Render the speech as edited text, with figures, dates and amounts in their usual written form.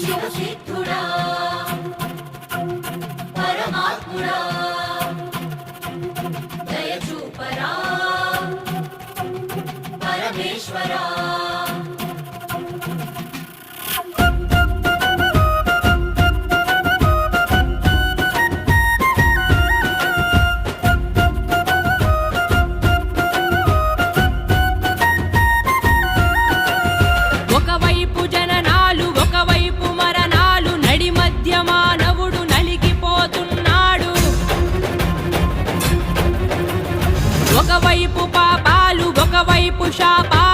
శివసిద్ధుడా పరమాత్ముడా దయచూపరా పరమేశ్వరా ఒకవైపు జననాలు ఒకవైపు మరణాలు నడి మధ్య మానవుడు నలిగిపోతున్నాడు ఒకవైపు పాపాలు ఒకవైపు శాపాలు